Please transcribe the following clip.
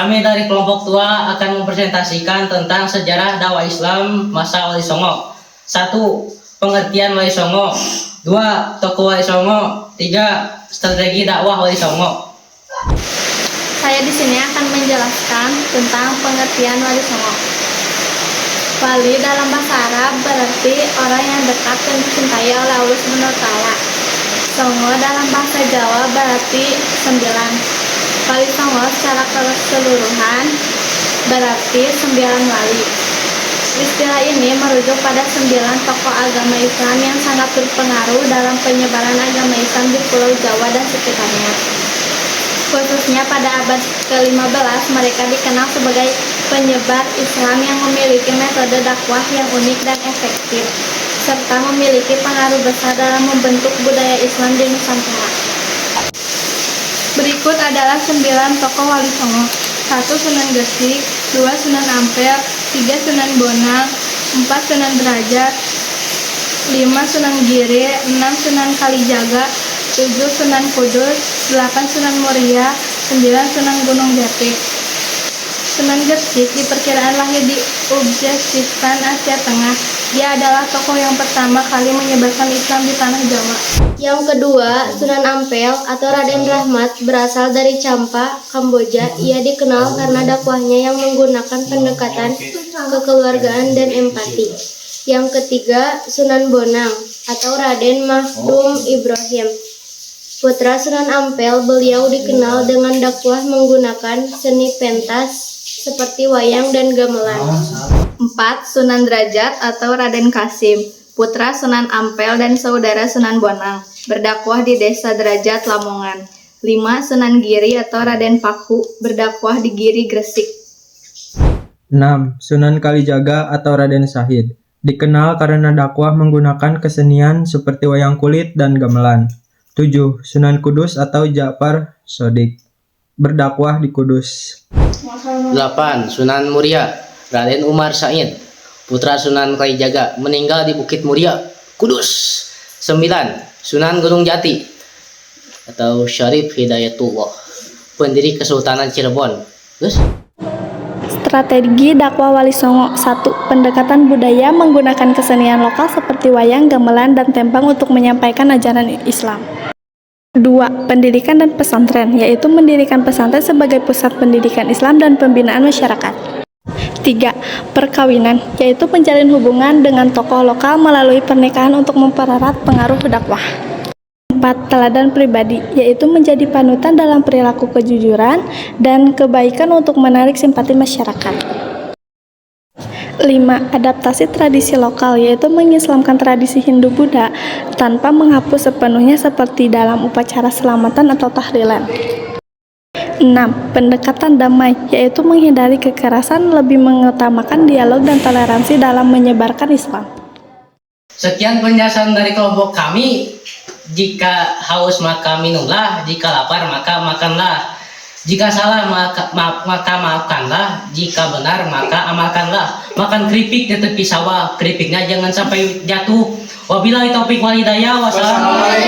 Kami dari kelompok tua akan mempresentasikan tentang sejarah dakwah Islam masa Wali Songo. 1. Pengertian Wali Songo. 2. Tokoh Wali Songo. 3. Strategi dakwah Wali Songo. Saya di sini akan menjelaskan tentang pengertian Wali Songo. Wali dalam bahasa Arab berarti orang yang dekat dan dicintai oleh Allah SWT. Songo dalam bahasa Jawa berarti 9. Wali Songo secara keseluruhan berarti 9 wali. Istilah ini merujuk pada 9 tokoh agama Islam yang sangat berpengaruh dalam penyebaran agama Islam di Pulau Jawa dan sekitarnya. Khususnya pada abad ke-15 mereka dikenal sebagai penyebar Islam yang memiliki metode dakwah yang unik dan efektif, serta memiliki pengaruh besar dalam membentuk budaya Islam di Nusantara. Berikut adalah 9 tokoh Wali Songo. 1. Sunan Gresik, 2. Sunan Ampel, 3. Sunan Bonang, 4. Sunan Derajat, 5. Sunan Giri, 6. Sunan Kalijaga, 7. Sunan Kudus, 8. Sunan Muria, 9. Sunan Gunung Jati. Sunan Gresik diperkirakan lahir di Uzbekistan, Asia Tengah. Dia adalah tokoh yang pertama kali menyebarkan Islam di tanah Jawa. Yang kedua, Sunan Ampel atau Raden Rahmat berasal dari Champa, Kamboja. Ia dikenal karena dakwahnya yang menggunakan pendekatan kekeluargaan dan empati. Yang ketiga, Sunan Bonang atau Raden Mahdum Ibrahim. Putra Sunan Ampel, beliau dikenal dengan dakwah menggunakan seni pentas seperti wayang dan gamelan. 4. Sunan Derajat atau Raden Kasim, putra Sunan Ampel dan saudara Sunan Bonang, berdakwah di desa Derajat, Lamongan. 5. Sunan Giri atau Raden Paku, berdakwah di Giri, Gresik. 6. Sunan Kalijaga atau Raden Syahid, dikenal karena dakwah menggunakan kesenian seperti wayang kulit dan gamelan. 7. Sunan Kudus atau Ja'far Shodiq, berdakwah di Kudus. 8. Sunan Muria, Raden Umar Said, putra Sunan Kalijaga, meninggal di Bukit Muria, Kudus. 9. Sunan Gunung Jati atau Syarif Hidayatullah, pendiri Kesultanan Cirebon. Strategi dakwah Wali Songo. 1. Pendekatan budaya menggunakan kesenian lokal seperti wayang, gamelan, dan tembang untuk menyampaikan ajaran Islam. 2. Pendidikan dan pesantren, yaitu mendirikan pesantren sebagai pusat pendidikan Islam dan pembinaan masyarakat. 3. Perkawinan, yaitu menjalin hubungan dengan tokoh lokal melalui pernikahan untuk mempererat pengaruh dakwah. 4. Teladan pribadi, yaitu menjadi panutan dalam perilaku kejujuran dan kebaikan untuk menarik simpati masyarakat. 5. Adaptasi tradisi lokal, yaitu mengislamkan tradisi Hindu-Buddha tanpa menghapus sepenuhnya seperti dalam upacara selamatan atau tahlilan. 6. Pendekatan damai, yaitu menghindari kekerasan, lebih mengutamakan dialog dan toleransi dalam menyebarkan Islam. Sekian penjelasan dari kelompok kami. Jika haus maka minumlah, jika lapar maka makanlah, jika salah maka maafkanlah, jika benar maka amalkanlah. Makan keripik di tepi sawah, keripiknya jangan sampai jatuh. Wabillahi taufiq wal hidayah. Wassalamualaikum.